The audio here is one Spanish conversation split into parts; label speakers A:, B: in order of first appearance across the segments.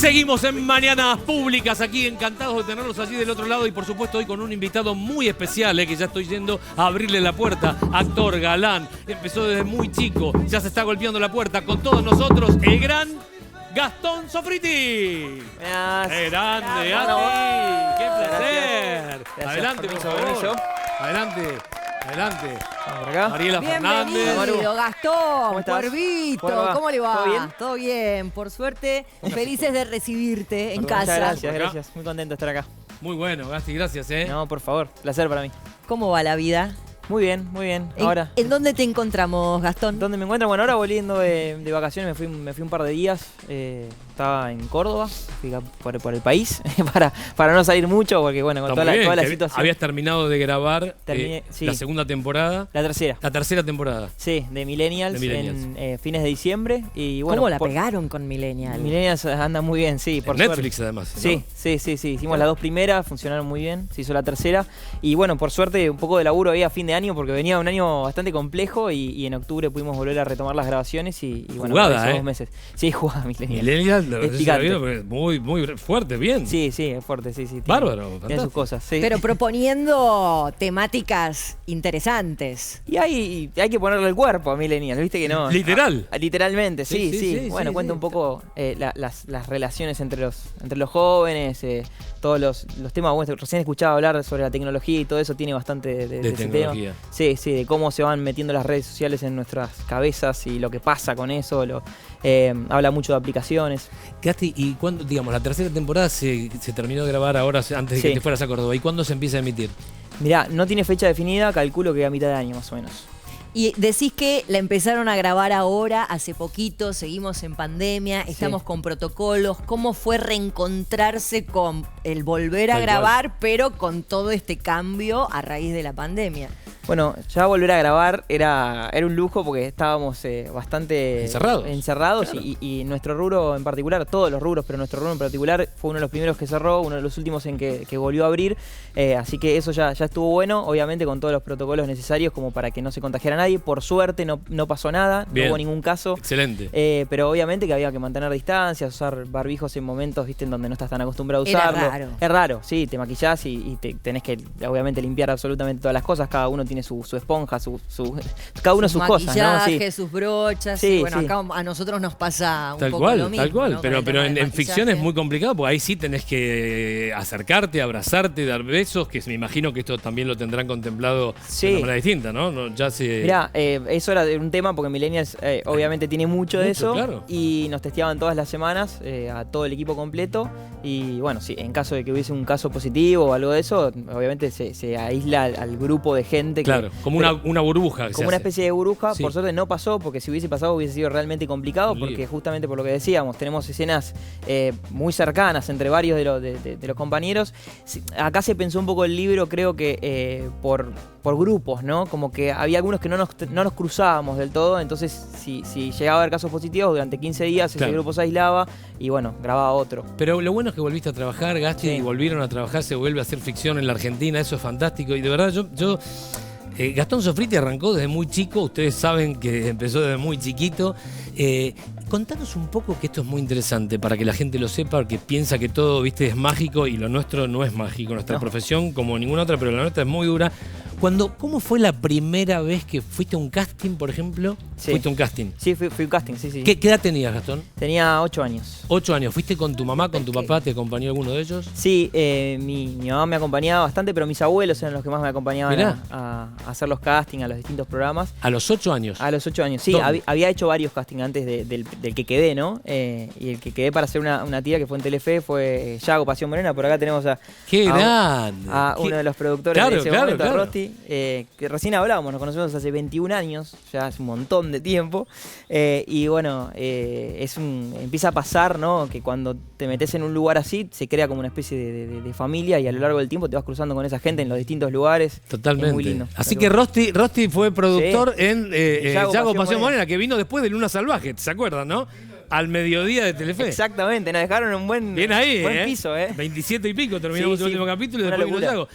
A: Seguimos en Mañanas Públicas, aquí encantados de tenerlos allí del otro lado y por supuesto hoy con un invitado muy especial, que ya estoy yendo a abrirle la puerta. Actor, galán, empezó desde muy chico, ya se está golpeando la puerta. Con todos nosotros, el gran Gastón Sofriti. ¡Qué grande, Gasti! ¡Qué placer!
B: Gracias.
A: Adelante, por
B: Permiso.
A: favor. Adelante. Adelante.
B: Vamos por acá.
A: Mariela Fernández.
C: Bienvenido, Gastón,
B: ¿Cómo estás?
C: Cuervito, ¿cómo le va?
B: ¿Todo bien?
C: Todo bien, por suerte, felices de recibirte en
B: Muchas
C: casa.
B: gracias,
A: Por acá.
B: gracias. Muy contento de estar acá.
A: Muy bueno, Gasti, gracias,
B: No, por favor. Placer para mí.
C: ¿Cómo va la vida?
B: Muy bien, muy bien. Ahora,
C: ¿En dónde te encontramos, Gastón?
B: ¿dónde me encuentro? Bueno, ahora volviendo de vacaciones, me fui un par de días. Estaba en Córdoba, fui por el país, para no salir mucho, porque bueno, con
A: Está
B: toda
A: muy bien,
B: la
A: que
B: situación.
A: habías terminado de grabar
B: Terminé, sí.
A: la segunda temporada,
B: La tercera.
A: la tercera temporada.
B: Sí, de Millennials,
A: De Millennials.
B: en fines de diciembre. Y bueno,
C: ¿Cómo la pegaron con Millennial?
B: Millennials anda muy bien, sí, por
A: En
B: suerte.
A: Netflix además. ¿no?
B: Sí. Hicimos las dos primeras, funcionaron muy bien, se hizo la tercera. Y bueno, por suerte un poco de laburo ahí a fin de año, porque venía un año bastante complejo y en octubre pudimos volver a retomar las grabaciones y bueno,
A: Jugada,
B: por esos 2 meses. Sí, jugada Millennials.
A: Millennial, lo
B: Es
A: ves
B: picante.
A: sabido, porque es muy fuerte, bien.
B: Sí, es fuerte, sí. Tiene-
A: Bárbaro,
B: Tiene
A: fantástico.
B: sus cosas, sí.
C: Pero proponiendo temáticas interesantes.
B: Y hay que ponerle el cuerpo a Millennials, viste que no.
A: Literal.
B: Literalmente,
A: Sí,
B: sí.
A: sí,
B: Bueno,
A: sí,
B: cuenta
A: sí.
B: un poco las relaciones entre los jóvenes, todos los temas. Bueno, recién escuchaba hablar sobre la tecnología y todo eso tiene bastante de ese
A: tecnología.
B: tema. Sí, de cómo se van metiendo las redes sociales en nuestras cabezas y lo que pasa con eso. Habla mucho de aplicaciones.
A: Gasti, y cuando, digamos, la tercera temporada se terminó de grabar ahora, antes de que
B: Sí.
A: te fueras a Córdoba. ¿Y cuándo se empieza a emitir?
B: Mirá, no tiene fecha definida, calculo que a mitad de año más o menos.
C: Y decís que la empezaron a grabar ahora, hace poquito, seguimos en pandemia, estamos con protocolos. ¿Cómo fue reencontrarse con el volver a
A: Tal
C: grabar, pero con todo este cambio a raíz de la pandemia?
B: Bueno, ya volver a grabar era un lujo porque estábamos bastante
A: Claro.
B: encerrados y nuestro rubro en particular, todos los rubros, pero nuestro rubro en particular fue uno de los primeros que cerró, uno de los últimos en que volvió a abrir, así que eso ya estuvo bueno, obviamente con todos los protocolos necesarios como para que no se contagiara nadie. Por suerte no pasó nada,
A: Bien.
B: no hubo ningún caso.
A: Excelente.
B: Pero obviamente que había que mantener distancias, usar barbijos en momentos, viste, en donde no estás tan acostumbrado a
C: Era
B: usarlo.
C: raro.
B: Es raro, sí, te maquillás y tenés que obviamente limpiar absolutamente todas las cosas, cada uno tiene su esponja, cada uno sus cosas, ¿no?
C: Maquillaje,
B: Sí.
C: sus brochas.
B: Sí,
C: y bueno,
B: sí.
C: acá a nosotros nos pasa un
A: Tal
C: poco
A: cual,
C: lo mismo.
A: tal cual.
C: ¿no?
A: Pero
C: Con el tema
A: en
C: del
A: ficción es
C: maquillaje.
A: muy complicado, porque ahí sí tenés que acercarte, abrazarte, dar besos, que me imagino que esto también lo tendrán contemplado
B: Sí.
A: de una manera distinta, ¿no? Ya se...
B: Mirá, eso era un tema porque Millennials obviamente tiene mucho de
A: Mucho,
B: eso
A: claro.
B: y nos testeaban todas las semanas a todo el equipo completo y bueno, sí, en caso de que hubiese un caso positivo o algo de eso, obviamente se aísla al grupo de gente.
A: Claro, como una burbuja. que se
B: Como una
A: hace.
B: especie de burbuja,
A: Sí.
B: por suerte no pasó, porque si hubiese pasado hubiese sido realmente complicado,
A: Un lío.
B: porque justamente por lo que decíamos, tenemos escenas muy cercanas entre varios de los compañeros. Acá se pensó un poco el libro, creo que por grupos, ¿no? Como que había algunos que no nos cruzábamos del todo, entonces si llegaba a haber casos positivos, durante 15 días ese
A: Claro.
B: grupo se aislaba y bueno, grababa otro.
A: Pero lo bueno es que volviste a trabajar, Gasti,
B: Sí.
A: y volvieron a trabajar, se vuelve a hacer ficción en la Argentina, eso es fantástico. Y de verdad, yo Gastón Sofriti arrancó desde muy chico, ustedes saben que empezó desde muy chiquito. Contanos un poco, que esto es muy interesante para que la gente lo sepa, porque piensa que todo, viste, es mágico y lo nuestro no es mágico. Nuestra
B: No.
A: profesión, como ninguna otra, pero la nuestra es muy dura. ¿Cómo fue la primera vez que fuiste a un casting, por ejemplo?
B: Sí.
A: Fuiste a un casting.
B: Sí, fui un casting, sí.
A: ¿Qué edad tenías, Gastón?
B: Tenía 8 años.
A: 8 años. ¿Fuiste con tu mamá, con tu papá? ¿Te acompañó alguno de ellos?
B: Sí, mi mamá me acompañaba bastante, pero mis abuelos eran los que más me acompañaban
A: Mirá.
B: a hacer los castings, a los distintos programas.
A: A los 8 años.
B: A los 8 años, sí,
A: ¿Dónde?
B: había hecho varios castings antes del que quedé, ¿no? Y el que quedé para hacer una tía que fue en Telefe fue Yago Pasión Morena. Por acá tenemos
A: ¡Qué
B: a-
A: grande!
B: a
A: Qué-
B: uno de los productores
A: Claro,
B: de ese
A: claro,
B: momento, a
A: claro.
B: Rosti, que recién hablábamos, nos conocemos hace 21 años, ya hace un montón de tiempo. Y bueno, empieza a pasar, ¿no? Que cuando te metes en un lugar así, se crea como una especie de familia y a lo largo del tiempo te vas cruzando con esa gente en los distintos lugares.
A: Totalmente.
B: Es muy lindo.
A: Así que Rosti fue productor
B: Sí.
A: en
B: Yago
A: Yago
B: Pasión
A: Pasión
B: Morena.
A: Morena, que vino después de Luna Salvaje, ¿se acuerdan, no? al mediodía de Telefe.
B: Exactamente, nos dejaron un buen piso,
A: 27 y pico terminamos el último capítulo y después vino Yago.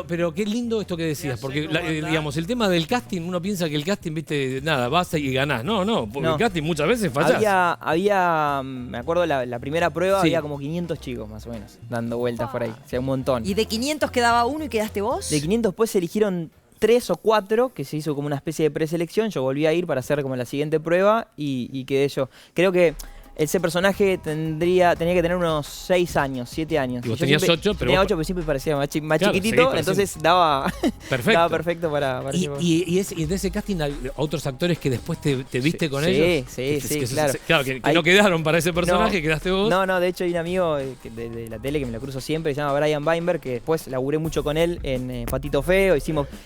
A: Pero qué lindo esto que decías, porque digamos, el tema del casting, uno piensa que el casting, viste, nada, vas y ganás. No, porque el casting muchas veces fallás.
B: Había me acuerdo la primera prueba,
A: Sí.
B: había como 500 chicos más o menos, dando vueltas por ahí, o sea, un montón.
C: ¿Y de 500 quedaba uno y quedaste vos?
B: De 500 después se eligieron 3 o 4, que se hizo como una especie de preselección. Yo volví a ir para hacer como la siguiente prueba y quedé yo. Creo que ese personaje tenía que tener unos 6 años, 7 años.
A: Y vos
B: yo
A: tenías
B: siempre,
A: 8, pero...
B: Tenía 8, pero siempre parecía más
A: Claro,
B: chiquitito,
A: sí,
B: entonces daba
A: Perfecto.
B: perfecto para ese papel.
A: Y de ese casting hay otros actores que después te viste con ellos.
B: Sí, claro.
A: Claro, que no quedaron para ese personaje, quedaste vos.
B: No, de hecho hay un amigo de la tele que me lo cruzo siempre, se llama Brian Weinberg, que después laburé mucho con él en Patito Feo,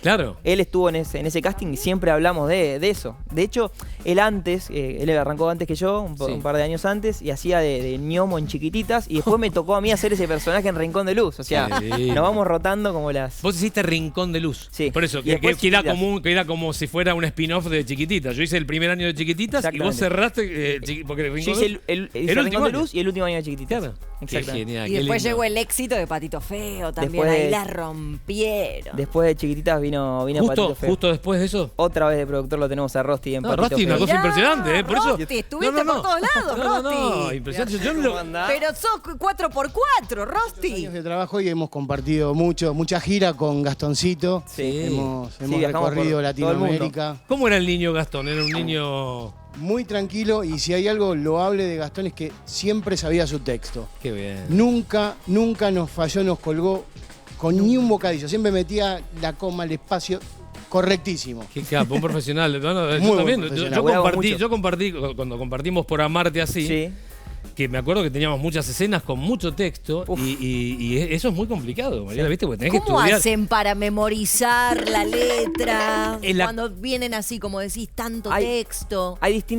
A: Claro.
B: Él estuvo en ese casting y siempre hablamos de eso. De hecho, él arrancó antes que yo, un par de años antes, y hacía de ñomo en Chiquititas, y después me tocó a mí hacer ese personaje en Rincón de Luz. O sea,
A: Sí.
B: nos vamos rotando como las...
A: Vos hiciste Rincón de Luz.
B: Sí.
A: Por eso,
B: Y después
A: que era
B: Chiquititas.
A: que era como si fuera un spin-off de Chiquititas. Yo hice el primer año de Chiquititas y vos
B: Exactamente.
A: cerraste. Porque
B: Yo
A: Rincón
B: hice
A: de Luz-
B: hice
A: último
B: Rincón de
A: año.
B: Luz y el último año de Chiquititas.
A: Claro. Qué
B: Exactamente.
A: genial.
C: Y
A: qué
C: después
A: lindo.
C: llegó el éxito de Patito Feo también.
B: Después
C: Ahí
B: de-
C: la rompieron.
B: Después de Chiquititas vino Patito Feo.
A: Justo después de eso.
B: Otra vez de productor lo tenemos a Rosti en
A: No,
B: Patito
A: Rosti,
B: Feo.
A: una cosa
C: Mirá,
A: impresionante, ¿eh? Por eso.
C: Rosti, estuviste por todos lados,
A: No,
C: Rosti.
A: impresionante. Yo no lo-
C: Pero sos 4x4, Rosti.
D: Años de trabajo y hemos compartido mucha gira con Gastoncito.
B: Sí.
D: Hemos
B: viajamos
D: recorrido
B: por todo el mundo.
D: Latinoamérica.
A: ¿Cómo era el niño Gastón? Era un niño.
D: Muy tranquilo, y si hay algo loable de Gastón es que siempre sabía su texto.
A: Qué bien.
D: Nunca nos falló, nos colgó con ni un bocadillo. Siempre metía la coma, el espacio correctísimo.
A: Qué capo, un profesional. Bueno,
D: Muy
A: yo
D: buen
A: también.
D: profesional.
B: Laburamos mucho.
A: Yo compartí, cuando compartimos por Amarte así,
B: Sí.
A: que me acuerdo que teníamos muchas escenas con mucho texto
B: Uf.
A: y eso es muy complicado, Mariela, ¿viste? Porque tenés que
C: ¿Cómo
A: estudiar.
C: hacen para memorizar la letra?
A: En la-
C: Cuando vienen así, como decís, tanto
B: Hay-
C: texto.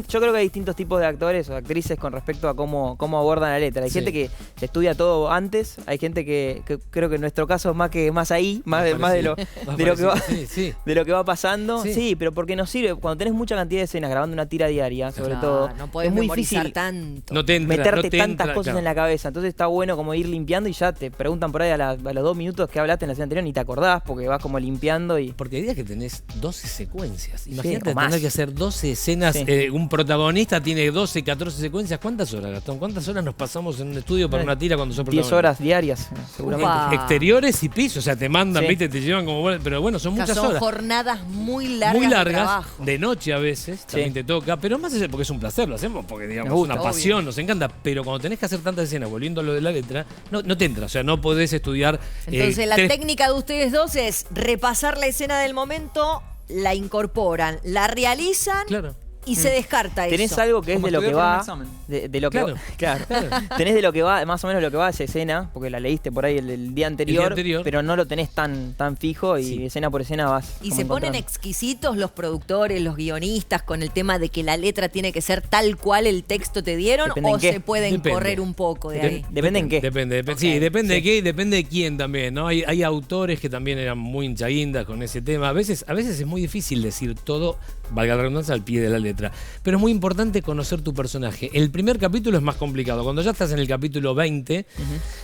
B: Yo creo que hay distintos tipos de actores o actrices con respecto a cómo abordan la letra. Hay
A: Sí.
B: gente que se estudia todo antes, hay gente que creo que en nuestro caso es más ahí, más de lo que va
A: Sí, sí.
B: de lo que va pasando.
A: Sí.
B: Sí, pero porque nos sirve cuando tenés mucha cantidad de escenas grabando una tira diaria, sobre
C: Claro,
B: todo.
C: no podés
B: es muy
C: memorizar
B: difícil
C: tanto.
A: No te entra,
B: meterte
A: no te
B: tantas
A: entra,
B: cosas
A: claro.
B: en la cabeza. Entonces está bueno como ir limpiando y ya te preguntan por ahí a los 2 minutos que hablaste en la escena anterior, ni te acordás porque vas como limpiando y...
A: Porque hay días que tenés 12 secuencias. Imagínate
B: o más.
A: tener que hacer 12 escenas.
B: Sí.
A: Un protagonista tiene 12, 14 secuencias. ¿Cuántas horas, Gastón? ¿Cuántas horas nos pasamos en un estudio para una tira cuando sos
B: 10
A: protagonista?
B: horas diarias, seguramente.
C: Upa.
A: Exteriores y piso. O sea, te mandan,
B: Sí.
A: ¿viste? Te llevan como... Pero bueno, son
C: O sea,
A: muchas
C: son
A: horas.
C: jornadas muy largas.
A: Muy
C: de
A: largas,
C: trabajo.
A: de noche a veces,
B: Sí.
A: también te toca, pero más allá, porque es un placer, lo hacemos porque digamos
B: Nos gusta,
A: una
C: obvio.
A: pasión, nos encanta, pero cuando tenés que hacer tantas escenas, volviendo a lo de la letra, no te entra, o sea, no podés estudiar.
C: Entonces, la
A: 3
C: técnica de ustedes dos es repasar la escena del momento, la incorporan, la realizan
A: Claro.
C: y se descarta
B: Tenés
C: eso.
B: algo que es
E: Como
B: de lo que
E: estudiar para un
B: va.
E: examen.
B: De lo que
A: Claro.
B: claro. Tenés de lo que va, más o menos lo que va esa escena, porque la leíste por ahí el día anterior, pero no lo tenés tan fijo y
A: Sí.
B: escena por escena vas.
C: Y
B: como
C: se ponen
B: encontrando.
C: exquisitos los productores, los guionistas con el tema de que la letra tiene que ser tal cual el texto te dieron,
B: Depende en
C: o
B: qué.
C: se pueden
A: Depende.
C: correr un poco de ahí.
B: Depende en qué.
A: Sí, depende
B: Sí.
A: de qué y depende de quién también, ¿no? Hay autores que también eran muy hinchaguindas con ese tema. A veces es muy difícil decir todo, valga la redundancia, al pie de la letra. Pero es muy importante conocer tu personaje. El primer capítulo es más complicado. Cuando ya estás en el capítulo 20,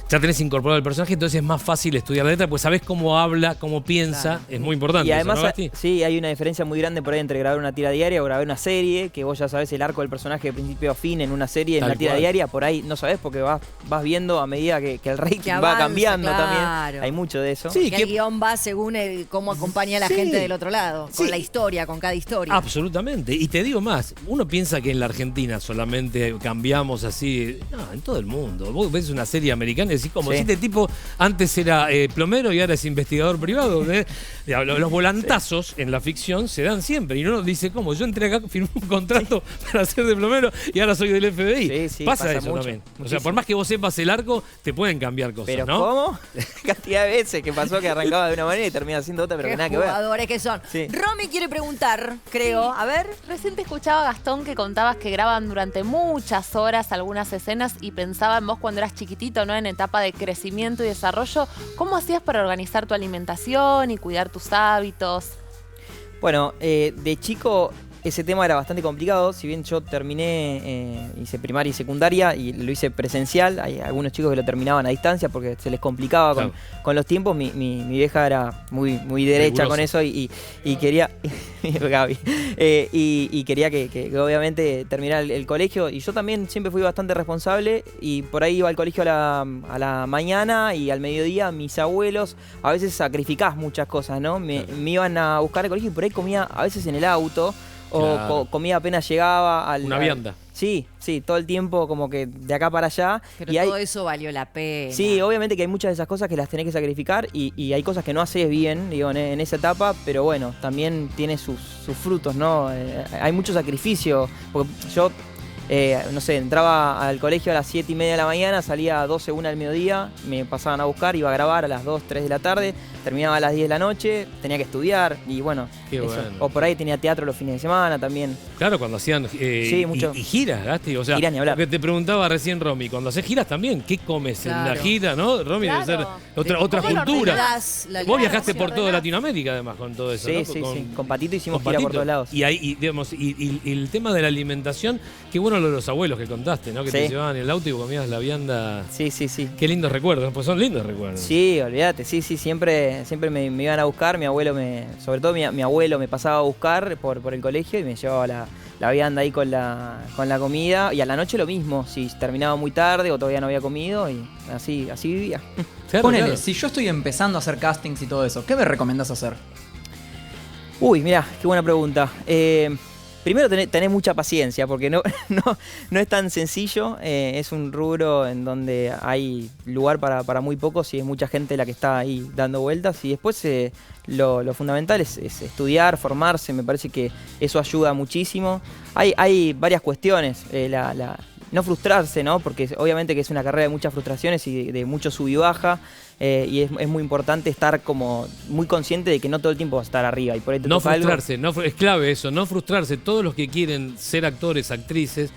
A: ya tenés incorporado el personaje, entonces es más fácil estudiar la letra, pues sabés cómo habla, cómo piensa.
C: Claro.
A: Es muy importante.
B: Y además,
A: eso, ¿no, Gasti?
B: sí, hay una diferencia muy grande por ahí entre grabar una tira diaria o grabar una serie, que vos ya sabés el arco del personaje de principio a fin en una serie, en
A: Tal
B: una tira
A: cual.
B: diaria, por ahí no sabés porque vas viendo a medida que el rating
C: Que
B: va
C: avanza,
B: cambiando
C: claro.
B: también. Hay mucho de eso.
A: Sí,
C: Que el guión va según cómo acompaña a la
A: Sí.
C: gente del otro lado, con
A: Sí.
C: la historia, con cada historia.
A: Absolutamente. Y te digo más, uno piensa que en la Argentina solamente cambiamos así. No, en todo el mundo. Vos ves una serie americana y decís, como
B: Sí.
A: si este tipo antes era plomero y ahora es investigador privado. Los volantazos en la ficción se dan siempre. Y uno dice, ¿cómo? Yo entré acá, firmé un contrato para ser de plomero y ahora soy del FBI.
B: Sí, sí,
A: pasa
B: pasa
A: eso
B: mucho,
A: también. O sea,
B: muchísimo.
A: por más que vos sepas el arco, te pueden cambiar cosas,
B: Pero
A: ¿no?
B: ¿cómo? Cantidad de veces que pasó que arrancaba de una manera y termina haciendo otra, pero
C: Qué
B: que nada que ver.
C: jugadores que son.
B: Sí.
C: Romy quiere preguntar, creo. A ver.
F: Recién te escuchaba, Gastón, que contabas que graban durante muchas horas algunas escenas y pensaba en vos cuando eras chiquitito, ¿no? En etapa de crecimiento y desarrollo. ¿Cómo hacías para organizar tu alimentación y cuidar tus hábitos?
B: Bueno, de chico ese tema era bastante complicado. Si bien yo terminé, hice primaria y secundaria y lo hice presencial, hay algunos chicos que lo terminaban a distancia porque se les complicaba con los tiempos. Mi vieja era muy derecha con eso y quería Gaby, y quería que obviamente terminara el colegio. Y yo también siempre fui bastante responsable y por ahí iba al colegio a la mañana y al mediodía mis abuelos, a veces sacrificás muchas cosas, ¿no? Me iban a buscar al colegio y por ahí comía a veces en el auto o comía apenas llegaba
A: una vianda.
B: Sí, todo el tiempo como que de acá para allá.
C: Pero todo eso valió la pena.
B: Sí, obviamente que hay muchas de esas cosas que las tenés que sacrificar y hay cosas que no haces bien, digo, en esa etapa, pero bueno, también tiene sus frutos, ¿no? Hay mucho sacrificio, porque yo, no sé, entraba al colegio a las 7:30 de la mañana, salía a 12, 1 del mediodía, me pasaban a buscar, iba a grabar a las 2, 3 de la tarde, terminaba a las 10 de la noche, tenía que estudiar y bueno,
A: Qué bueno.
B: O por ahí tenía teatro los fines de semana también.
A: Claro, cuando hacían
B: mucho.
A: y giras, Gasti, o sea,
B: Giras, ni hablar.
A: lo que te preguntaba recién Romy, cuando haces giras también, ¿qué comes en la gira, no? Romy
F: Claro.
A: debe ser otra
F: ¿Cómo lo
A: cultura.
F: ordenás?
A: Vos viajaste por toda Latinoamérica además con todo eso, ¿no?
B: Sí. Con Patito hicimos
A: con
B: gira por
A: Patito.
B: todos lados.
A: Y el tema de la alimentación, qué bueno lo de los abuelos que contaste, ¿no? Que te llevaban en el auto y comías la vianda.
B: Sí.
A: Qué lindos recuerdos, pues son lindos recuerdos.
B: Sí, olvídate, siempre me iban a buscar, mi abuelo sobre todo mi abuelo me pasaba a buscar por el colegio y me llevaba la vianda ahí con la comida, y a la noche lo mismo, si terminaba muy tarde o todavía no había comido, y así vivía.
A: Claro,
E: Ponele,
A: claro.
E: si yo estoy empezando a hacer castings y todo eso, ¿qué me recomendás hacer?
B: Uy, mirá, qué buena pregunta. Primero tenés mucha paciencia, porque no es tan sencillo. Es un rubro en donde hay lugar para muy pocos y es mucha gente la que está ahí dando vueltas. Y después lo fundamental es estudiar, formarse. Me parece que eso ayuda muchísimo. Hay varias cuestiones. No frustrarse, ¿no? Porque obviamente que es una carrera de muchas frustraciones y de mucho sub y baja. Y es muy importante estar como muy consciente de que no todo el tiempo vas a estar arriba. Y por ahí te
A: No
B: toca algo.
A: frustrarse, es clave eso, no frustrarse. Todos los que quieren ser actores, actrices,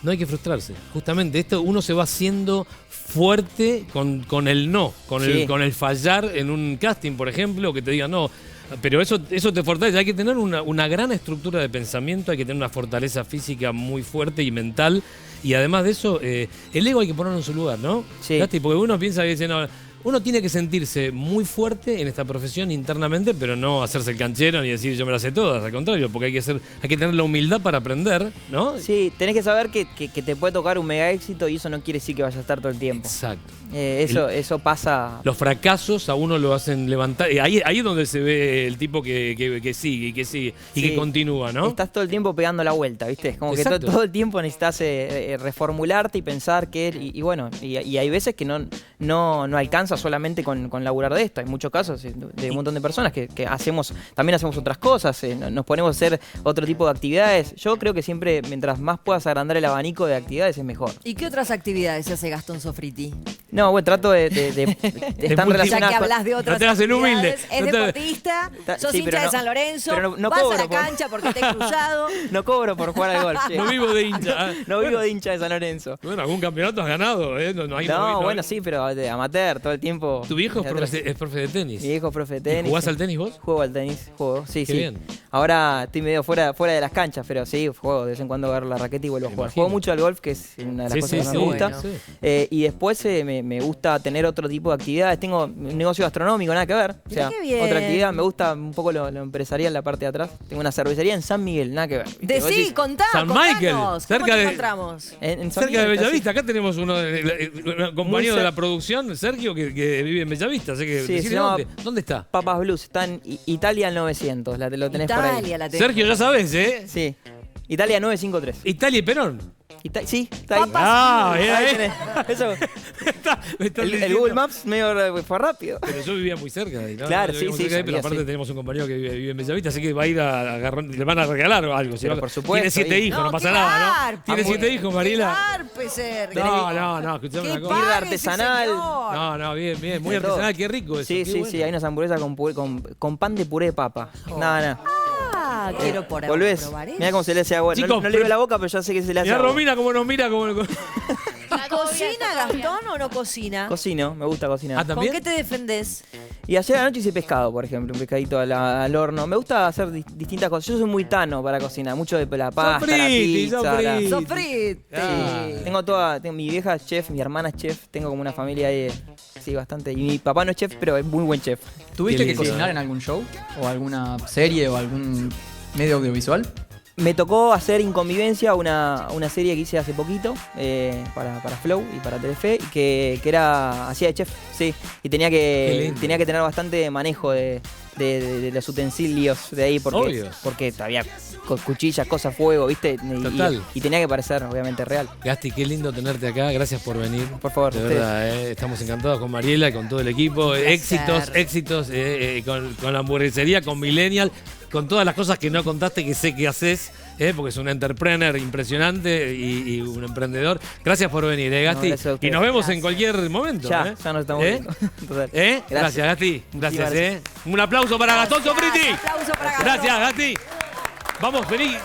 A: no hay que frustrarse. Justamente uno se va haciendo fuerte con el no, con el fallar en un casting, por ejemplo, que te digan no. Pero eso te fortalece. Hay que tener una gran estructura de pensamiento, hay que tener una fortaleza física muy fuerte y mental. Y además de eso, el ego hay que ponerlo en su lugar, ¿no?
B: Sí.
A: Gasti, porque uno piensa que dice, no, uno tiene que sentirse muy fuerte en esta profesión internamente, pero no hacerse el canchero ni decir yo me las sé todas, al contrario, porque hay que tener la humildad para aprender, ¿no?
B: Sí, tenés que saber que te puede tocar un mega éxito y eso no quiere decir que vayas a estar todo el tiempo.
A: Exacto.
B: Eso pasa.
A: Los fracasos a uno lo hacen levantar. Ahí es donde se ve el tipo que sigue y
B: Sí.
A: que continúa, ¿no?
B: Estás todo el tiempo pegando la vuelta, ¿viste? Como que
A: Exacto.
B: todo el tiempo necesitas reformularte y pensar y bueno, y hay veces que no alcanza solamente con laburar de esto. Hay muchos casos de un montón de personas que también hacemos otras cosas, nos ponemos a hacer otro tipo de actividades. Yo creo que siempre, mientras más puedas agrandar el abanico de actividades, es mejor.
C: ¿Y qué otras actividades hace Gastón Sofriti?
B: No, bueno, trato de estar
A: multi-
C: Ya
B: relacionadas
C: que
B: con...
C: hablas de otras
A: No te hagas el humilde.
C: actividades, es
A: No te-
C: deportista, sos
B: Sí, pero
C: hincha de
B: no-
C: San Lorenzo,
B: pero no
C: vas a
B: cobro
C: la
B: por-
C: cancha porque te he cruzado.
B: No cobro por jugar al golf. che.
A: No vivo de hincha.
B: No vivo de hincha de San Lorenzo.
A: Bueno, algún campeonato has ganado, ¿eh?
B: Bueno, sí, pero de amateur, todo el tiempo.
A: Tu viejo
B: de atrás.
A: es profe de tenis.
B: Mi viejo es profe de
A: ¿Y
B: tenis.
A: ¿Jugás al tenis vos?
B: Juego al tenis, sí,
A: Qué
B: sí.
A: bien.
B: Ahora estoy medio fuera de las canchas, pero sí, juego de vez en cuando, agarro la raqueta y vuelvo a
A: Me
B: jugar.
A: imagino.
B: Juego mucho al golf, que es una de las
A: Sí,
B: cosas
A: sí,
B: que más
A: sí.
B: me gusta.
C: Bueno.
A: Sí.
B: Y después me gusta tener otro tipo de actividades. Tengo un negocio gastronómico, nada que ver. O sea,
C: Mirá qué bien.
B: otra actividad. Me gusta un poco lo empresarial, la parte de atrás. Tengo una cervecería en San Miguel, nada que ver. ¿Viste? Vos
C: Decí,
B: decís,
C: contá,
A: San
C: contanos.
A: Michael,
C: ¿Cómo
A: cerca
C: te
A: de-
C: encontramos?
B: en San
A: Cerca de
B: Miguel,
A: Bellavista, acá tenemos un compañero
B: Muy
A: de la producción, Sergio, que vive en Bellavista. Así que
B: Sí,
A: decile
B: se llama-
A: dónde. ¿Dónde está?
B: Papas Blues, está en Italia 900, lo tenés por ahí.
C: Italia, la tenés.
A: Sergio, ya sabes, ¿eh?
B: Sí, Italia 953.
A: Italia y Perón.
B: Sí, está ahí.
A: Ah,
B: Ahí
A: bien,
B: tenés. Eso,
A: Me estás
B: el
A: diciendo.
B: Google Maps medio fue rápido.
A: Pero yo vivía muy cerca de ahí, ¿no?
B: Claro,
A: Yo
B: sí,
A: vivía muy
B: sí,
A: cerca de ahí, pero
B: sabía,
A: aparte
B: sí.
A: tenemos un compañero que vive en Bellavista, así que va a ir a agarrar, le van a regalar algo. si
B: Pero
A: no-
B: por supuesto,
A: Tiene 7
B: ahí.
A: hijos, no pasa
C: qué
A: nada, ¿no?
C: garpe,
A: Tiene 7 hijos, Mariela.
C: Qué garpe, Sergio.
A: No, escuchame
C: Qué
A: una cosa.
B: Birra
C: pague
B: artesanal.
C: ese señor.
A: No, bien, muy
B: De todo.
A: artesanal, qué rico eso.
B: Sí,
A: qué
B: sí,
A: bueno.
B: sí, hay unas hamburguesas con pan de puré de papa. Nada.
C: Ah, quiero por ahora
B: Volvés.
C: probar eso.
B: Mirá cómo se le hace agua.
A: Chicos,
B: No le veo la boca, pero ya sé que se le hace
A: Mirá
B: agua.
A: Romina cómo nos mira, como...
C: ¿Cocina Gastón o no cocina?
B: Cocino, me gusta cocinar.
A: Ah,
C: ¿Con
A: ¿también?
C: qué te defendés?
B: Y ayer a la noche hice pescado, por ejemplo, un pescadito al horno. Me gusta hacer distintas cosas. Yo soy muy tano para cocinar, mucho de la pasta, la
A: Sofriti,
B: pizza.
A: sofriti.
C: Sofrite.
A: Ah.
B: Tengo mi vieja es chef, mi hermana es chef, tengo como una familia ahí, sí, bastante. Y mi papá no es chef, pero es muy buen chef.
E: ¿Tuviste
A: Qué
E: que
A: lindo.
E: cocinar en algún show? ¿O alguna serie o algún medio audiovisual?
B: Me tocó hacer Inconvivencia, una serie que hice hace poquito para Flow y para Telefe, que hacía de chef, sí, y tenía
A: Qué
B: que
A: lindo.
B: tener bastante manejo de los utensilios de ahí,
A: Obvio.
B: porque había cuchillas, cosas, fuego, ¿viste?
A: Total.
B: Y tenía que parecer, obviamente, real.
A: Gasti, qué lindo tenerte acá. Gracias por venir.
B: Por favor,
A: De
B: ustedes.
A: verdad, estamos encantados con Mariela y con todo el equipo. Éxitos con la hamburguesería, con Millennial, con todas las cosas que no contaste que sé que haces, porque es un entrepreneur impresionante y un emprendedor. Gracias por venir, Gasti.
B: gracias a
A: Y
B: ustedes.
A: nos vemos en cualquier momento.
B: Ya nos estamos viendo. Total.
A: Gracias, Gasti. Gracias,
B: Gracias.
A: Un aplauso para Gastón Sofriti.
C: Aplauso para Gastón.
A: Gracias, Gasti. Vamos, vení.